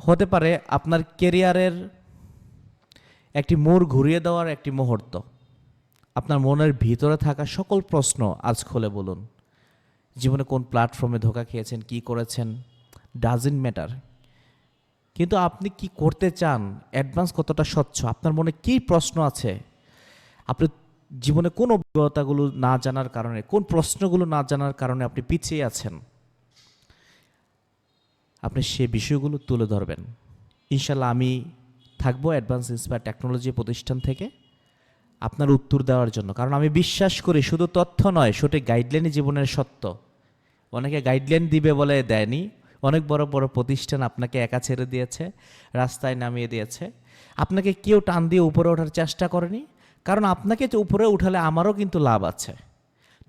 হতে পারে আপনার কেরিয়ারের একটি মোড় ঘুরিয়ে দেওয়ার একটি মুহূর্ত। আপনার মনের ভিতরে থাকা সকল প্রশ্ন আজ খুলে বলুন। জীবনে কোন প্ল্যাটফর্মে ধোঁকা খেয়েছেন, কি করেছেন, ডাজন্ট ম্যাটার। কিন্তু আপনি কি করতে চান, অ্যাডভান্স কতটা স্বচ্ছ, আপনার মনে কী প্রশ্ন আছে, আপনি জীবনে কোন অভিজ্ঞতাগুলো না জানার কারণে, কোন প্রশ্নগুলো না জানার কারণে আপনি পিছিয়ে আছেন, আপনি সে বিষয়গুলো তুলে ধরবেন। ইনশাল্লাহ আমি থাকবো অ্যাডভান্স ইন্সপায়ার টেকনোলজি প্রতিষ্ঠান থেকে আপনার উত্তর দেওয়ার জন্য। কারণ আমি বিশ্বাস করি শুধু তথ্য নয়, সঠিক গাইডলাইনই জীবনের সত্য। অনেকে গাইডলাইন দিবে বলে দেয়নি। অনেক বড় বড় প্রতিষ্ঠান আপনাকে একা ছেড়ে দিয়েছে, রাস্তায় নামিয়ে দিয়েছে। আপনাকে কেউ টান দিয়ে উপরে ওঠার চেষ্টা করেনি, কারণ আপনাকে যে উপরে উঠালে আমারও কিন্তু লাভ আছে।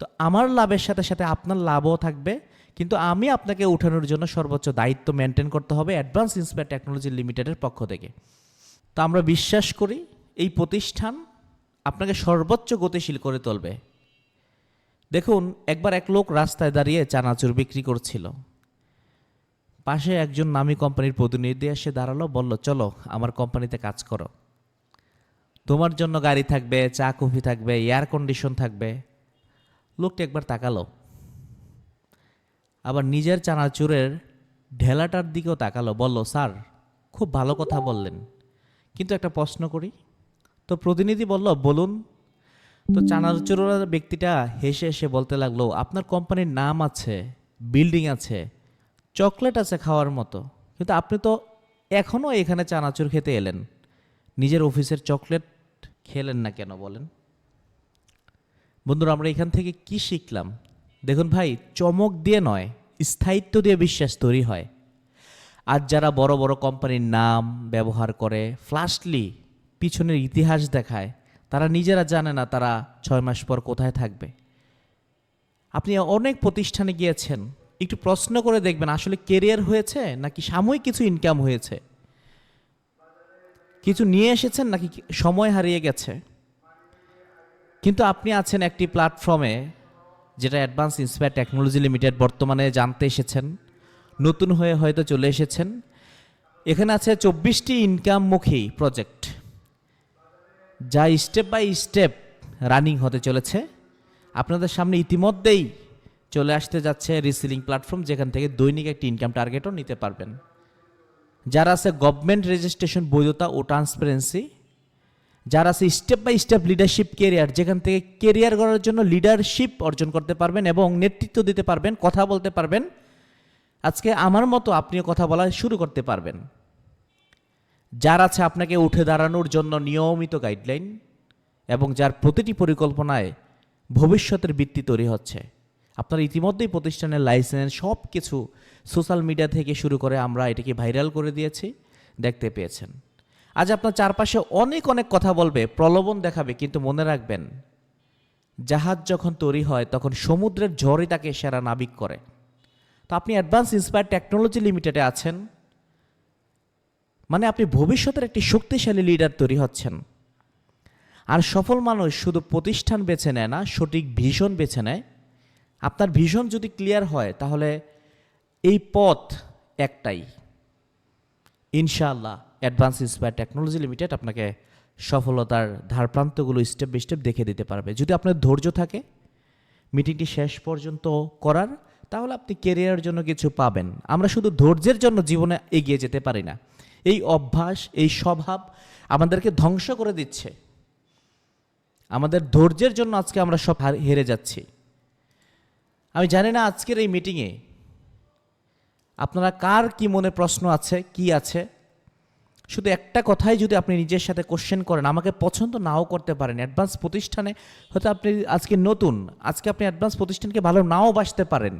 তো আমার লাভের সাথে সাথে আপনার লাভও থাকবে, কিন্তু আমি আপনাকে উঠানোর জন্য সর্বোচ্চ দায়িত্ব মেনটেন করতে হবে অ্যাডভান্স ইন্সপায়ার টেকনোলজি লিমিটেডের পক্ষ থেকে। তো আমরা বিশ্বাস করি এই প্রতিষ্ঠান আপনাকে সর্বোচ্চ গতিশীল করে তুলবে। দেখুন, একবার এক লোক রাস্তায় দাঁড়িয়ে চানাচুর বিক্রি করছিল। পাশে একজন নামী কোম্পানির প্রতিনিধি এসে দাঁড়ালো, বলল, চলো আমার কোম্পানিতে কাজ করো, তোমার জন্য গাড়ি থাকবে, চা কফি থাকবে, এয়ার কন্ডিশন থাকবে। লোকটি একবার তাকালো, আবার নিজের চানাচুরের ঢেলাটার দিকেও তাকালো, বলল, স্যার খুব ভালো কথা বললেন, কিন্তু একটা প্রশ্ন করি। তো প্রতিনিধি বলল, বলুন। তো চানাচুরের ব্যক্তিটা হেসে হেসে বলতে লাগলো, আপনার কোম্পানির নাম আছে, বিল্ডিং আছে, চকলেট আছে খাওয়ার মতো, কিন্তু আপনি তো এখনও এখানে চানাচুর খেতে এলেন, নিজের অফিসের চকলেট খেলেন না কেন বলেন? বন্ধুরা, আমরা এখান থেকে কি শিখলাম? দেখুন ভাই, চমক দিয়ে নয়, স্থায়িত্ব দিয়ে বিশ্বাস তৈরি হয়। আজ যারা বড় বড় কোম্পানির নাম ব্যবহার করে ফ্ল্যাশলি পিছনের ইতিহাস দেখায়, তারা নিজেরা জানে না তারা 6 মাস পর কোথায় থাকবে। আপনি অনেক প্রতিষ্ঠানে গিয়েছেন, একটু প্রশ্ন করে দেখবেন আসলে কেরিয়ার হয়েছে নাকি সাময়িক কিছু ইনকাম হয়েছে, কিছু নিয়ে এসেছেন নাকি সময় হারিয়ে গেছে। কিন্তু আপনি আছেন একটি প্ল্যাটফর্মে যেটা অ্যাডভান্স ইন্সপায়ার টেকনোলজি লিমিটেড, বর্তমানে জানতে এসেছেন, নতুন হয়ে হয়তো চলে এসেছেন। এখানে আছে 24টি ইনকামমুখী প্রজেক্ট, যা স্টেপ বাই স্টেপ রানিং হতে চলেছে। আপনাদের সামনে ইতিমধ্যেই চলে আসতে যাচ্ছে রিসেলিং প্ল্যাটফর্ম, যেখান থেকে দৈনিক একটি ইনকাম টার্গেটও নিতে পারবেন। যারা আছে গভর্নমেন্ট রেজিস্ট্রেশন, বৈধতা ও ট্রান্সপারেন্সি, যারা আছে step by step leadership career, যেখান থেকে কেরিয়ার গড়ার জন্য লিডারশিপ অর্জন করতে পারবেন এবং নেতৃত্ব দিতে পারবেন, কথা বলতে পারবেন। আজকে আমার মতো আপনিও কথা বলা শুরু করতে পারবেন। যার আছে আপনাকে উঠে দাঁড়ানোর জন্য নিয়মিত গাইডলাইন, এবং যার প্রতিটি পরিকল্পনায় ভবিষ্যতের ভিত্তি তৈরি হচ্ছে। আপনার ইতিমধ্যেই প্রতিষ্ঠানের লাইসেন্স সব কিছু সোশ্যাল মিডিয়া থেকে শুরু করে আমরা এটাকে ভাইরাল করে দিয়েছি, দেখতে পেয়েছেন। আজ আপনার চারপাশে অনেক অনেক কথা বলবে, প্রলোভন দেখাবে, কিন্তু মনে রাখবেন, জাহাজ যখন তৈরি হয় তখন সমুদ্রের ঝড়ই তাকে সেরা নাবিক করে। তো আপনি অ্যাডভান্স ইন্সপায়ার টেকনোলজি লিমিটেডে আছেন, মানে আপনি ভবিষ্যতের একটি শক্তিশালী লিডার তৈরি হচ্ছেন। আর সফল মানুষ শুধু প্রতিষ্ঠান বেছে নেয় না, সঠিক ভিশন বেছে নেয়। আপনার ভিশন যদি ক্লিয়ার হয়, তাহলে এই পথ একটাই, ইনশাআল্লাহ অ্যাডভান্স ইন্সপায়ার টেকনোলজি লিমিটেড আপনাকে সফলতার ধারপ্রান্তগুলো স্টেপ বাই স্টেপ দেখে দিতে পারবে। যদি আপনার ধৈর্য থাকে মিটিংটি শেষ পর্যন্ত করার, তাহলে আপনি কেরিয়ারের জন্য কিছু পাবেন। আমরা শুধু ধৈর্যের জন্য জীবনে এগিয়ে যেতে পারি না। এই অভ্যাস, এই স্বভাব আমাদেরকে ধ্বংস করে দিচ্ছে। আমাদের ধৈর্যের জন্য আজকে আমরা সব হেরে যাচ্ছি। আমি জানি না আজকের এই মিটিংয়ে আপনারা কার কি মনে প্রশ্ন আছে, কি আছে। শুধু একটা কথাই যদি আপনি নিজের সাথে কোশ্চেন করেন, আমাকে পছন্দ নাও করতে পারেন, অ্যাডভান্স প্রতিষ্ঠানে হয়তো আপনি আজকে নতুন, আজকে আপনি অ্যাডভান্স প্রতিষ্ঠানকে ভালো নাও বাসতে পারেন।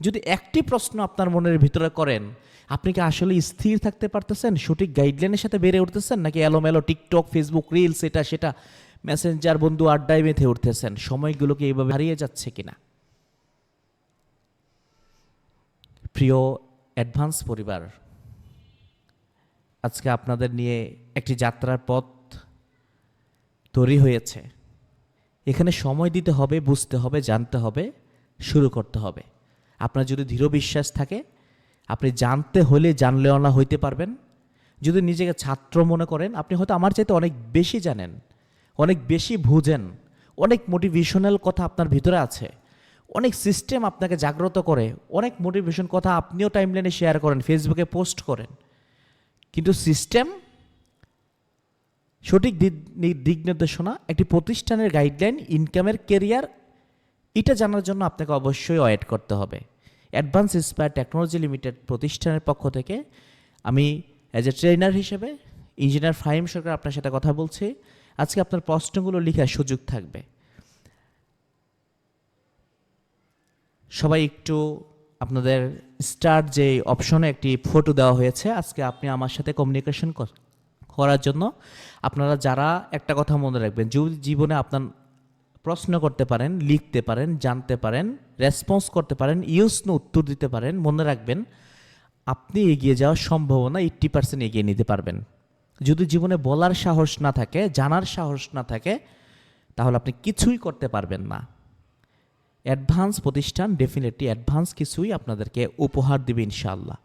যদি একটি প্রশ্ন আপনার মনের ভিতরে করেন, আপনি কি আসলে স্থির থাকতে পারতেছেন, সঠিক গাইডলাইনের সাথে বেড়ে উঠতেছেন, নাকি এলোমেলো টিকটক, ফেসবুক রিলস, এটা সেটা মেসেঞ্জার, বন্ধু আড্ডায় মেতে উঠতেছেন, সময়গুলোকে এইভাবে হারিয়ে যাচ্ছে কিনা। প্রিয় অ্যাডভান্স পরিবার, আজকে আপনাদের নিয়ে একটি যাত্রার পথ তৈরি হয়েছে। এখানে সময় দিতে হবে, বুঝতে হবে, জানতে হবে, শুরু করতে হবে। আপনার যদি দৃঢ় বিশ্বাস থাকে, আপনি জানতে হলে জানলেও না হইতে পারবেন, যদি নিজেকে ছাত্র মনে করেন, আপনি হয়তো আমার চাইতে অনেক বেশি জানেন, অনেক বেশি বুঝেন, অনেক মোটিভেশনাল কথা আপনার ভিতরে আছে, অনেক সিস্টেম আপনাকে জাগ্রত করে, অনেক মোটিভেশন কথা আপনিও টাইমলাইনে শেয়ার করেন, ফেসবুকে পোস্ট করেন, কিন্তু সিস্টেম, সঠিক দিক নির্দেশনা, একটি প্রতিষ্ঠানের গাইডলাইন, ইনকামের কেরিয়ার, এটা জানার জন্য আপনাকে অবশ্যই ওয়েট করতে হবে। অ্যাডভান্স ইন্সপায়ার টেকনোলজি লিমিটেড প্রতিষ্ঠানের পক্ষ থেকে আমি অ্যাজ এ ট্রেনার হিসেবে ইঞ্জিনিয়ার ফাহিম সরকার আপনার সাথে কথা বলছি। আজকে আপনার প্রশ্নগুলো লেখার সুযোগ থাকবে। সবাই একটু আপনাদের স্টার্ট যে অপশনে একটি ফটো দেওয়া হয়েছে, আজকে আপনি আমার সাথে কমিউনিকেশন করার জন্য আপনারা যারা একটা কথা মনে রাখবেন, যদি জীবনে আপনার প্রশ্ন করতে পারেন, লিখতে পারেন, জানতে পারেন, রেসপন্স করতে পারেন, উত্তর দিতে পারেন, মনে রাখবেন আপনি এগিয়ে যাওয়ার সম্ভাবনা 80% এগিয়ে নিতে পারবেন। যদি জীবনে বলার সাহস না থাকে, জানার সাহস না থাকে, তাহলে আপনি কিছুই করতে পারবেন না। অ্যাডভান্স প্রতিষ্ঠান ডেফিনেটলি অ্যাডভান্স কিছুই আপনাদেরকে উপহার দেবে ইনশাআল্লাহ।